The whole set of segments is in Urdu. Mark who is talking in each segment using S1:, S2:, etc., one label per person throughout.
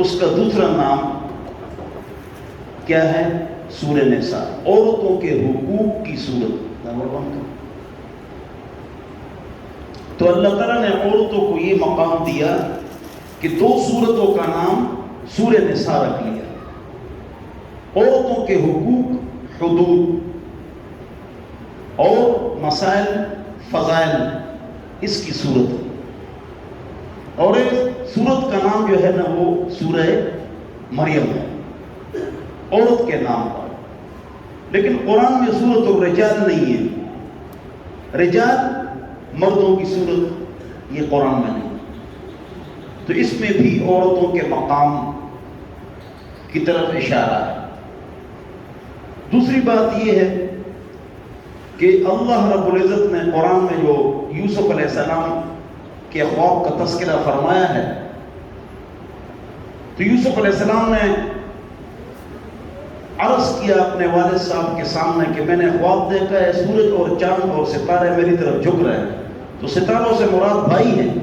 S1: اس کا دوسرا نام کیا ہے؟ سورہ نساء، عورتوں کے حقوق کی صورت نمبر 1۔ تو اللہ تعالیٰ نے عورتوں کو یہ مقام دیا کہ 2 سورتوں کا نام سورہ نساء رکھ لیا، عورتوں کے حقوق، حدود اور مسائل، فضائل، اس کی صورت ہے۔ اور ایک سورت کا نام جو ہے نا وہ سورہ مریم ہے، عورت کے نام پر۔ لیکن قرآن میں سورت الرجال نہیں ہے، رجال مردوں کی صورت یہ قرآن میں نہیں، تو اس میں بھی عورتوں کے مقام کی طرف اشارہ ہے۔ دوسری بات یہ ہے کہ اللہ رب العزت نے قرآن میں جو یوسف علیہ السلام کے خواب کا تذکرہ فرمایا ہے، تو یوسف علیہ السلام نے عرض کیا اپنے والد صاحب کے سامنے کہ میں نے خواب دیکھا ہے، سورج اور چاند اور ستارے میری طرف جھک رہے ہیں۔ تو ستاروں سے مراد بھائی ہیں،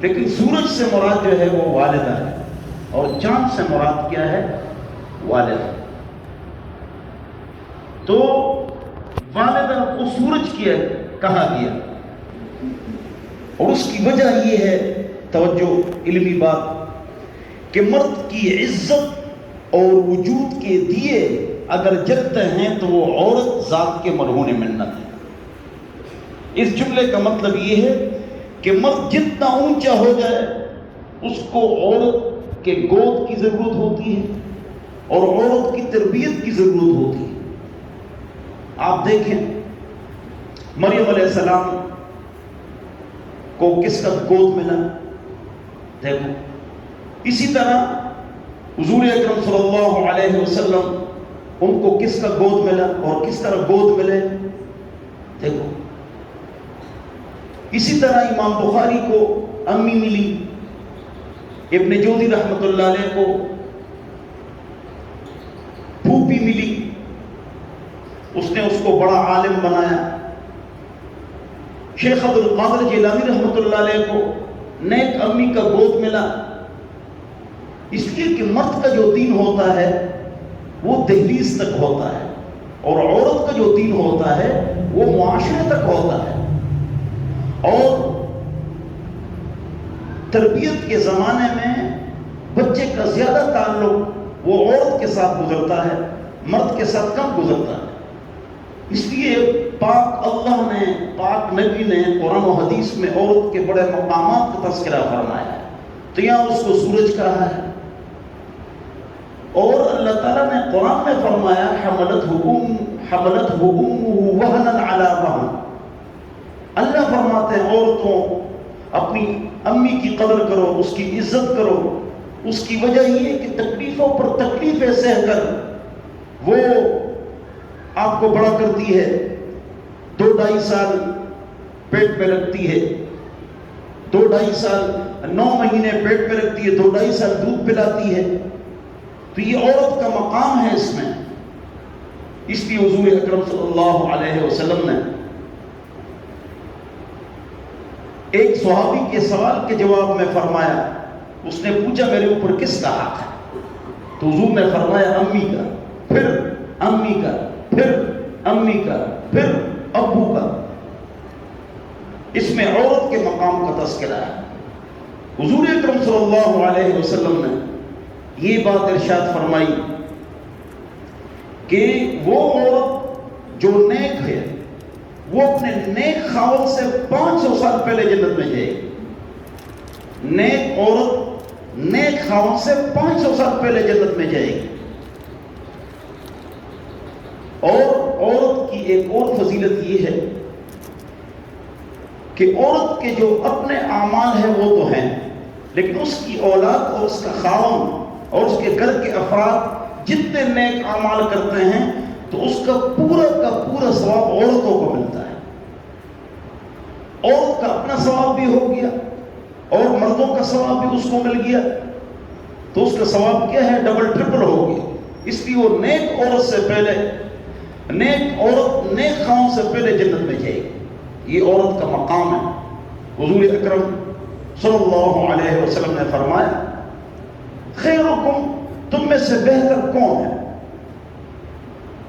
S1: لیکن سورج سے مراد جو ہے وہ والدہ ہے، اور چاند سے مراد کیا ہے؟ والدہ۔ تو والدہ کو سورج کیا کہا گیا، اور اس کی وجہ یہ ہے، توجہ علمی بات، کہ مرد کی عزت اور وجود کے دیے اگر جلتے ہیں تو وہ عورت ذات کے مرہون منت ہے۔ اس جملے کا مطلب یہ ہے کہ مرد جتنا اونچا ہو جائے اس کو عورت کے گود کی ضرورت ہوتی ہے اور عورت کی تربیت کی ضرورت ہوتی ہے۔ آپ دیکھیں مریم علیہ السلام کو کس کا گود ملا؟ دیکھو، اسی طرح حضور اکرم صلی اللہ علیہ وسلم ان کو کس کا گود ملا اور کس طرح گود ملے؟ دیکھو، اسی طرح امام بخاری کو امی ملی، ابن جوزی رحمۃ اللہ علیہ کو پھوپھی ملی، اس نے اس کو بڑا عالم بنایا۔ شیخ عبد القادر جیلانی رحمۃ اللہ علیہ کو نیک امی کا گود ملا، اس لیے کہ مرد کا جو دین ہوتا ہے وہ دہلیز تک ہوتا ہے، اور عورت کا جو دین ہوتا ہے وہ معاشرے تک ہوتا ہے۔ اور تربیت کے زمانے میں بچے کا زیادہ تعلق وہ عورت کے ساتھ گزرتا ہے، مرد کے ساتھ کم گزرتا ہے۔ اس لیے پاک اللہ نے، پاک نبی نے قرآن و حدیث میں عورت کے بڑے مقامات کا تذکرہ فرمایا ہے، تو یہاں اس کو سورج کہا ہے۔ اور اللہ تعالیٰ نے قرآن میں فرمایا حملتہ امہ وہنا علی وہن۔ اللہ فرماتے ہیں عورتوں اپنی امی کی قدر کرو، اس کی عزت کرو۔ اس کی وجہ یہ کہ تکلیفوں پر تکلیفیں سہ کر وہ آپ کو بڑا کرتی ہے، 2-2.5 سال پیٹ پہ رکھتی ہے، 2-2.5 سال 9 مہینے پیٹ پہ رکھتی ہے، 2-2.5 سال دودھ پلاتی ہے۔ تو یہ عورت کا مقام ہے اس میں۔ اس لیے حضور اکرم صلی اللہ علیہ وسلم نے ایک صحابی کے سوال کے جواب میں فرمایا، اس نے پوچھا میرے اوپر کس کا حق ہے؟ تو حضور نے فرمایا امی کا، پھر امی کا، پھر امی کا، پھر ابو کا۔ اس میں عورت کے مقام کا تذکرہ ہے۔ حضور اکرم صلی اللہ علیہ وسلم نے یہ بات ارشاد فرمائی کہ وہ عورت جو نیک ہے وہ اپنے نیک خاوند سے 500 سال پہلے جنت میں جائے گی۔ نیک عورت نیک خاوند سے 500 سال پہلے جنت میں جائے گی۔ اور عورت کی ایک اور فضیلت یہ ہے کہ عورت کے جو اپنے اعمال ہیں وہ تو ہیں، لیکن اس کی اولاد اور اس کا خاوند اور اس کے گھر کے افراد جتنے نیک اعمال کرتے ہیں تو اس کا پورا ثواب عورتوں کو ملتا ہے۔ عورت کا اپنا ثواب بھی ہو گیا اور مردوں کا ثواب بھی اس کو مل گیا، تو اس کا ثواب کیا ہے؟ ڈبل ٹرپل ہو گیا۔ اس لیے وہ نیک عورت سے پہلے، نیک عورت نیک خاوند سے پہلے جنت میں جائے گی۔ یہ عورت کا مقام ہے۔ حضور اکرم صلی اللہ علیہ وسلم نے فرمایا خیرکم، تم میں سے بہتر کون ہے؟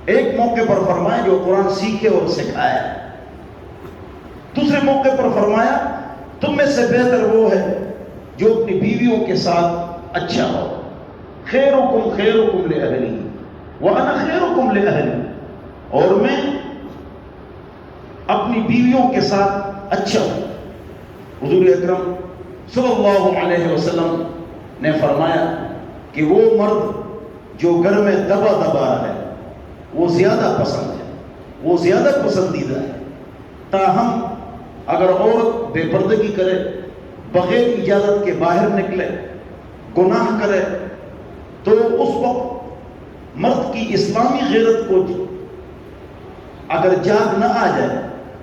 S1: ایک موقع پر فرمایا جو قرآن سیکھے اور سکھائے، دوسرے موقع پر فرمایا تم میں سے بہتر وہ ہے جو اپنی بیویوں کے ساتھ اچھا ہو۔ خیرکم خیرکم لأہلی وأنا خیرکم لأہلی، اور میں اپنی بیویوں کے ساتھ اچھا ہوں۔ حضور اکرم صلی اللہ علیہ وسلم نے فرمایا کہ وہ مرد جو گھر میں دبا دبا ہے وہ زیادہ پسند ہے، وہ زیادہ پسندیدہ ہے۔ تاہم اگر عورت بے پردگی کرے، بغیر اجازت کے باہر نکلے، گناہ کرے، تو اس وقت مرد کی اسلامی غیرت کو اگر جاگ نہ آ جائے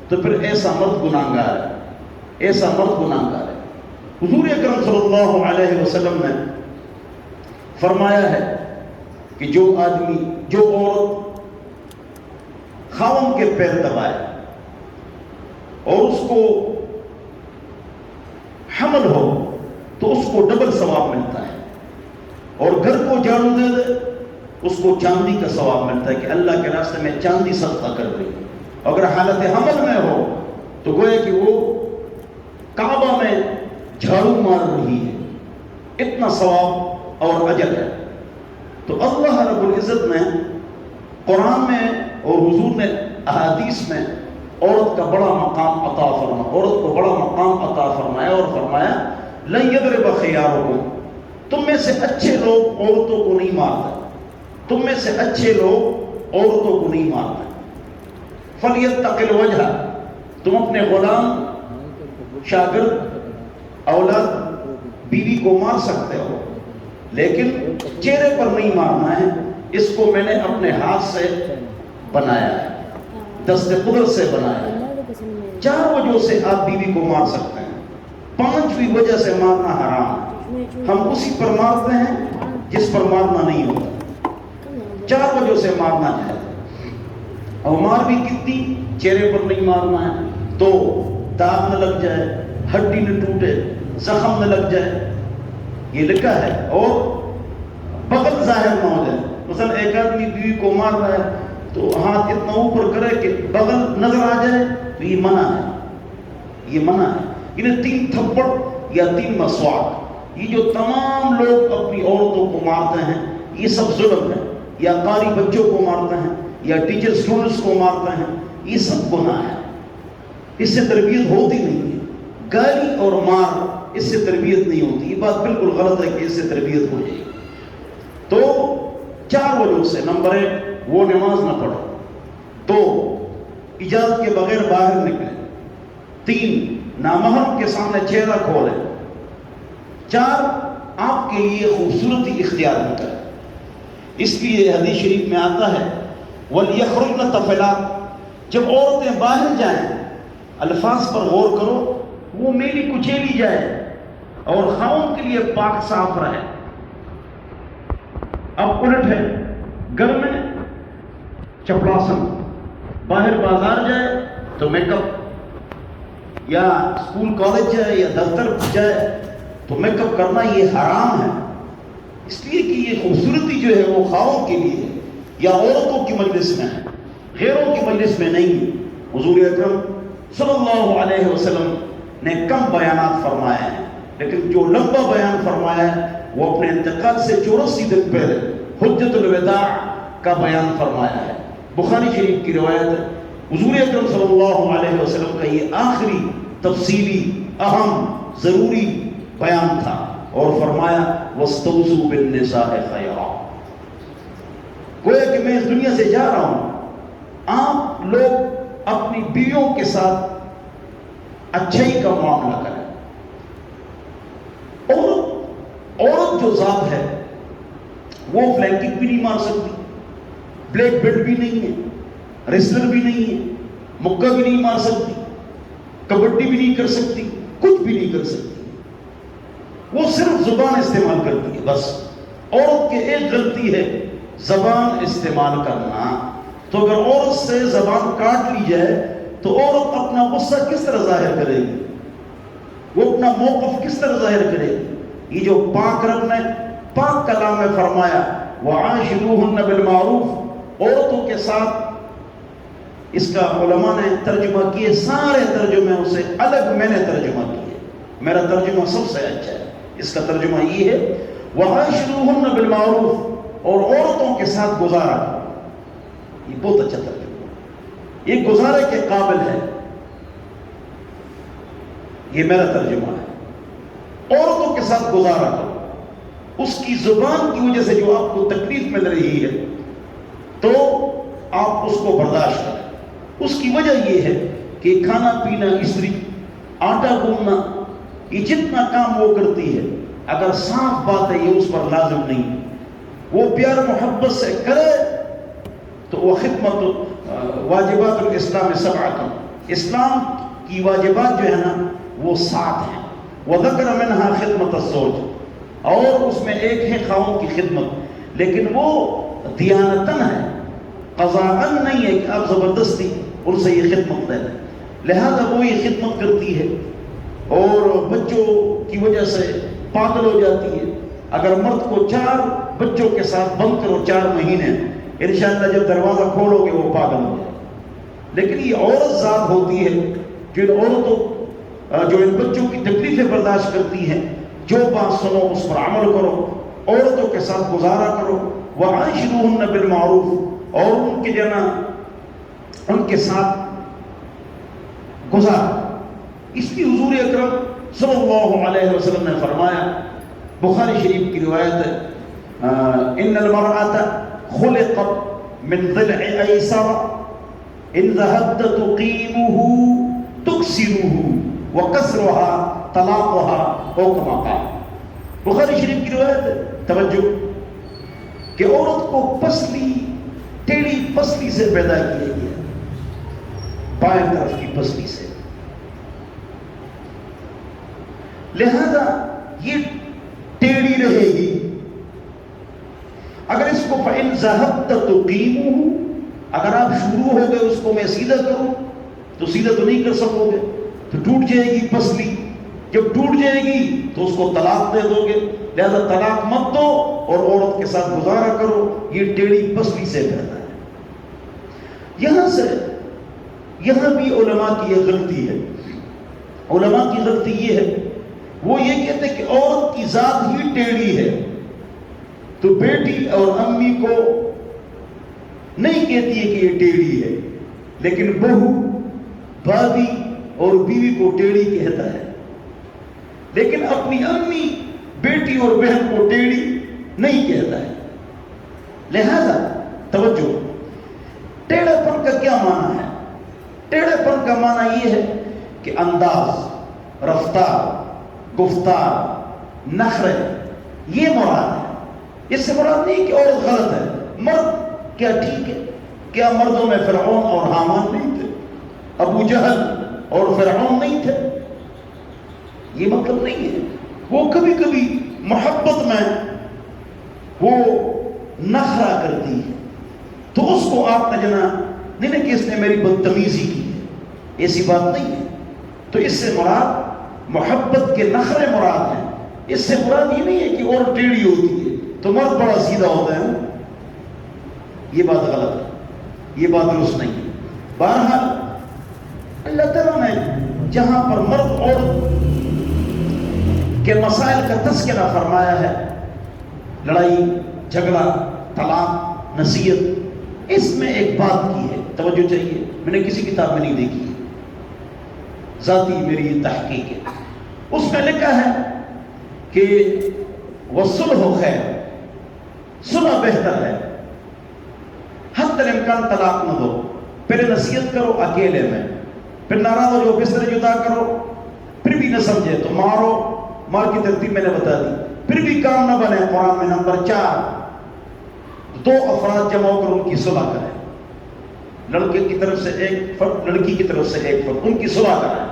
S1: تو پھر ایسا مرد گناہگار ہے، ایسا مرد گناہگار ہے۔ حضور اکرم صلی اللہ علیہ وسلم نے فرمایا ہے کہ جو آدمی، جو عورت خاوند کے پیر دبائے اور اس کو حمل ہو تو اس کو ڈبل ثواب ملتا ہے، اور گھر کو جھاڑو دے دے اس کو چاندی کا ثواب ملتا ہے کہ اللہ کے راستے میں چاندی صدقہ کر رہی ہے۔ اگر حالت حمل میں ہو تو گویا کہ وہ کعبہ میں جھاڑو مار رہی ہے، اتنا ثواب اور اجر ہے۔ تو اللہ رب العزت نے قرآن میں اور حضور نے احادیث میں عورت کا بڑا مقام عطا فرمایا، عورت کو بڑا مقام عطا فرمایا اور فرمایا لن یضرب خیارکم، تم میں سے اچھے لوگ عورتوں کو نہیں مارتے، تم میں سے اچھے لوگ عورتوں کو نہیں مارتے۔ فلیتق الوجہ، تم اپنے غلام، شاگرد، اولاد، بیوی کو مار سکتے ہو لیکن چہرے پر نہیں مارنا ہے، اس کو میں نے اپنے ہاتھ سے بنایا ہے، دست قدرت سے بنایا ہے۔ 4 وجہوں سے آپ بیوی کو مار سکتے ہیں، 5ویں وجہ سے مارنا حرام ہے۔ ہم اسی پر مارتے ہیں جس پر مارنا نہیں ہوتا، 4 وجہوں سے مارنا ہے، اور مار بھی کتنی؟ چہرے پر نہیں مارنا ہے تو داغ نہ لگ جائے، ہڈی نہ ٹوٹے، زخم نہ لگ جائے، یہ لکھا ہے، اور بغل ظاہر نہ ہو جائے۔ مثلا ایک آدمی بیوی کو مار رہا ہے تو ہاتھ اتنا اوپر کرے کہ بغل نظر آ جائے تو یہ منع ہے، یہ منع ہے۔ انہیں 3 تھپڑ یا 3 مسواک، یہ جو تمام لوگ اپنی عورتوں کو مارتے ہیں یہ سب ظلم ہے، یا قاری بچوں کو مارتے ہیں یا ٹیچر سٹوڈنٹس کو مارتے ہیں، یہ سب گناہ ہے، اس سے تربیت ہوتی نہیں ہے۔ گالی اور مار اس سے تربیت نہیں ہوتی، یہ بات بالکل غلط ہے کہ اس سے تربیت ہو جائے۔ تو 4 وجہ سے، نمبر 1 وہ نماز نہ پڑھے، 2 اجازت کے بغیر باہر نکلے، 3 نامحرم کے سامنے چہرہ کھولے، 4 آپ کے لیے خوبصورتی اختیار نہ کرے۔ اس لیے حدیث شریف میں آتا ہے وَلْيَخْرُجْنَ طَفِلَاتٍ، جب عورتیں باہر جائیں، الفاظ پر غور کرو، وہ میلی کچیلی جائے اور خاوند کے لیے پاک صاف رہے۔ اب الٹ ہے، گھر میں چپڑاسن، باہر بازار جائے تو میک اپ، یا اسکول کالج جائے یا دفتر جائے تو میک اپ کرنا یہ حرام ہے، اس لیے کہ یہ خوبصورتی جو ہے وہ خاوند کے لیے ہے، یا عورتوں کی مجلس میں ہے، غیروں کی مجلس میں نہیں ہے۔ حضور اکرم صلی اللہ علیہ وسلم نے کم بیانات فرمائے ہیں، لیکن جو لمبا بیان فرمایا ہے وہ اپنے انتقال سے 84 دن پہلے حجت الوداع کا بیان فرمایا ہے۔ بخاری شریف کی روایت ہے، حضور اکرم صلی اللہ علیہ وسلم کا یہ آخری تفصیلی، اہم، ضروری بیان تھا، اور فرمایا وَاسْتَوْصُوا بِالنِّسَاءِ خَيْرًا، گویا کہ میں اس دنیا سے جا رہا ہوں، آپ لوگ اپنی بیویوں کے ساتھ اچھائی کا معاملہ کریں۔ عورت جو ذات ہے وہ فلینگ کک بھی نہیں مار سکتی، بلیک بیلٹ بھی نہیں ہے، ریسلر بھی نہیں ہے، مکہ بھی نہیں مار سکتی، کبڈی بھی نہیں کر سکتی، کچھ بھی نہیں کر سکتی، وہ صرف زبان استعمال کرتی ہے بس۔ عورت کی ایک غلطی ہے زبان استعمال کرنا، تو اگر عورت سے زبان کاٹ لی جائے تو عورت اپنا غصہ کس طرح ظاہر کرے گی، وہ اپنا موقف کس طرح ظاہر کرے گی؟ یہ جو پاک رکھنا پاک کلام میں فرمایا وعاشروہن بالمعروف، عورتوں کے ساتھ، اس کا علماء نے ترجمہ کیے، سارے ترجمے سے الگ میں نے ترجمہ کیے، میرا ترجمہ سب سے اچھا ہے۔ اس کا ترجمہ یہ ہے وعاشروہن بالمعروف، اور عورتوں کے ساتھ گزارا، یہ بہت اچھا ترجمہ، یہ گزارے کے قابل ہے، یہ میرا ترجمہ ہے۔ عورتوں کے ساتھ گزارا کرو، اس کی زبان کی وجہ سے جو آپ کو تکلیف مل رہی ہے تو آپ اس کو برداشت کریں۔ اس کی وجہ یہ ہے کہ کھانا پینا، استری، آٹا گوندنا، یہ جتنا کام وہ کرتی ہے، اگر صاف بات ہے یہ اس پر لازم نہیں، وہ پیار محبت سے کرے تو وہ خدمت واجبات الاسلام سبعۃ، اسلام کی واجبات جو ہے نا وہ 7 ہیں، وذکر منہا خدمت الزوج، اور اس میں ایک ہے خاوند کی خدمت، لیکن وہ دیانتن ہے، قضاءً نہیں ہے کہ آپ زبردستی ان سے یہ خدمت لے لیں، لہذا وہ یہ خدمت کرتی ہے اور بچوں کی وجہ سے پاگل ہو جاتی ہے۔ اگر مرد کو 4 بچوں کے ساتھ بند کرو 4 مہینے، انشاءاللہ جب دروازہ کھولو گے وہ پاگل ہو جائے، لیکن یہ عورت ذات ہوتی ہے جو ان عورتوں جو ان بچوں کی تکلیفیں برداشت کرتی ہیں، جو بات سنو اس پر عمل کرو، عورتوں کے ساتھ گزارا کرو، وعاشروہن بالمعروف، اور ان کے جنا ان کے ساتھ گزارا۔ اس کی حضور اکرم صلی اللہ علیہ وسلم نے فرمایا، بخاری شریف کی روایت ہے، ان المرأة خلقت من ضلع ایسر ان ذهبت تقیمه تکسره وکسرها طلاقها، او کما قال، بخاری شریف کی روایت ہے۔ توجہ کہ عورت کو پسلی، ٹیڑھی پسلی سے پیدا کیا گیا، بائیں طرف کی پسلی سے، لہذا یہ ٹیڑھی رہے گی۔ اگر اس کو فَإِنْ ذَهَبْتَ تُقِيمُهُ، اگر آپ شروع ہو گئے اس کو میں سیدھا کروں تو سیدھا تو نہیں کر سکو گے، تو ٹوٹ جائے گی پسلی، جب ٹوٹ جائے گی تو اس کو طلاق دے دو گے، لہذا طلاق مت دو اور عورت کے ساتھ گزارا کرو، یہ ٹیڑھی پسلی سے پیدا ہے۔ یہاں بھی علماء کی یہ غلطی ہے، علماء کی غلطی یہ ہے، وہ یہ کہتے ہیں کہ عورت کی ذات ہی ٹیڑھی ہے، تو بیٹی اور امی کو نہیں کہتی ہے کہ یہ ٹیڑھی ہے، لیکن بہو، بھابی اور بیوی کو ٹیڑھی کہتا ہے، لیکن اپنی امی، بیٹی اور بہن کو ٹیڑھی نہیں کہتا ہے۔ لہذا توجہ، ٹیڑھے پن کا کیا معنی ہے؟ ٹیڑھے پن کا معنی یہ ہے کہ انداز، رفتار، گفتار، نخرے، یہ مراد ہے۔ اس سے مراد نہیں کہ عورت غلط ہے، مرد کیا ٹھیک ہے؟ کیا مردوں میں فرعون اور حامان نہیں تھے؟ ابو جہل اور فرعون نہیں تھے؟ یہ مطلب نہیں ہے، وہ کبھی کبھی محبت میں وہ نخرہ کرتی ہے تو اس کو آپ نے جنا نہیں کہ اس نے میری بدتمیزی کی ہے، ایسی بات نہیں ہے۔ تو اس سے مراد محبت کے نخرے مراد ہیں، اس سے مراد یہ نہیں ہے کہ اور ٹیڑھی ہوتی ہے تو مرد بڑا سیدھا ہوتا ہے، یہ بات غلط ہے، یہ بات درست نہیں ہے۔ بہرحال اللہ تعالیٰ نے جہاں پر مرد عورت کے مسائل کا تذکرہ فرمایا ہے، لڑائی جھگڑا، طلاق، نصیحت، اس میں ایک بات کی ہے، توجہ چاہیے، میں نے کسی کتاب میں نہیں دیکھی ہے، ذاتی میری یہ تحقیق ہے۔ اس میں لکھا ہے کہ وَالصُّلْحُ خَيْرٌ، صلح بہتر ہے، حتی الامکان طلاق نہ دو، پہلے نصیحت کرو اکیلے میں، پھر ناراض ہو جو بستر جدا کرو، پھر بھی نہ سمجھے تو مارو، مار کی ترتیب میں نے بتا دی، پھر بھی کام نہ بنے، قرآن میں نمبر 4، 2 افراد جمع کر ان کی صلح کریں، لڑکے کی طرف سے ایک فرد، لڑکی کی طرف سے ایک فرد، ان کی صلح کریں،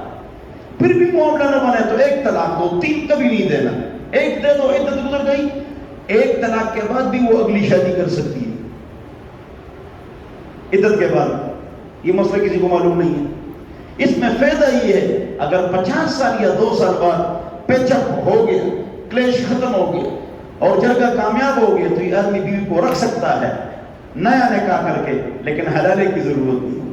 S1: پھر بھی معاملہ نہ بنے تو 1 طلاق دو، 3 کبھی نہیں دینا، 1 دے دو، عدت گزر گئی، 1 طلاق کے بعد بھی وہ اگلی شادی کر سکتی ہے، عدت کے بعد، یہ مسئلہ کسی کو معلوم نہیں ہے۔ اس میں فائدہ یہ ہے اگر 50 سال یا 2 سال بعد پیچ اپ ہو گیا، کلیش ختم ہو گیا، اور جرگہ کامیاب ہو گیا تو یہ آدمی بیوی کو رکھ سکتا ہے نیا نکاح کر کے، لیکن حلالے کی ضرورت نہیں۔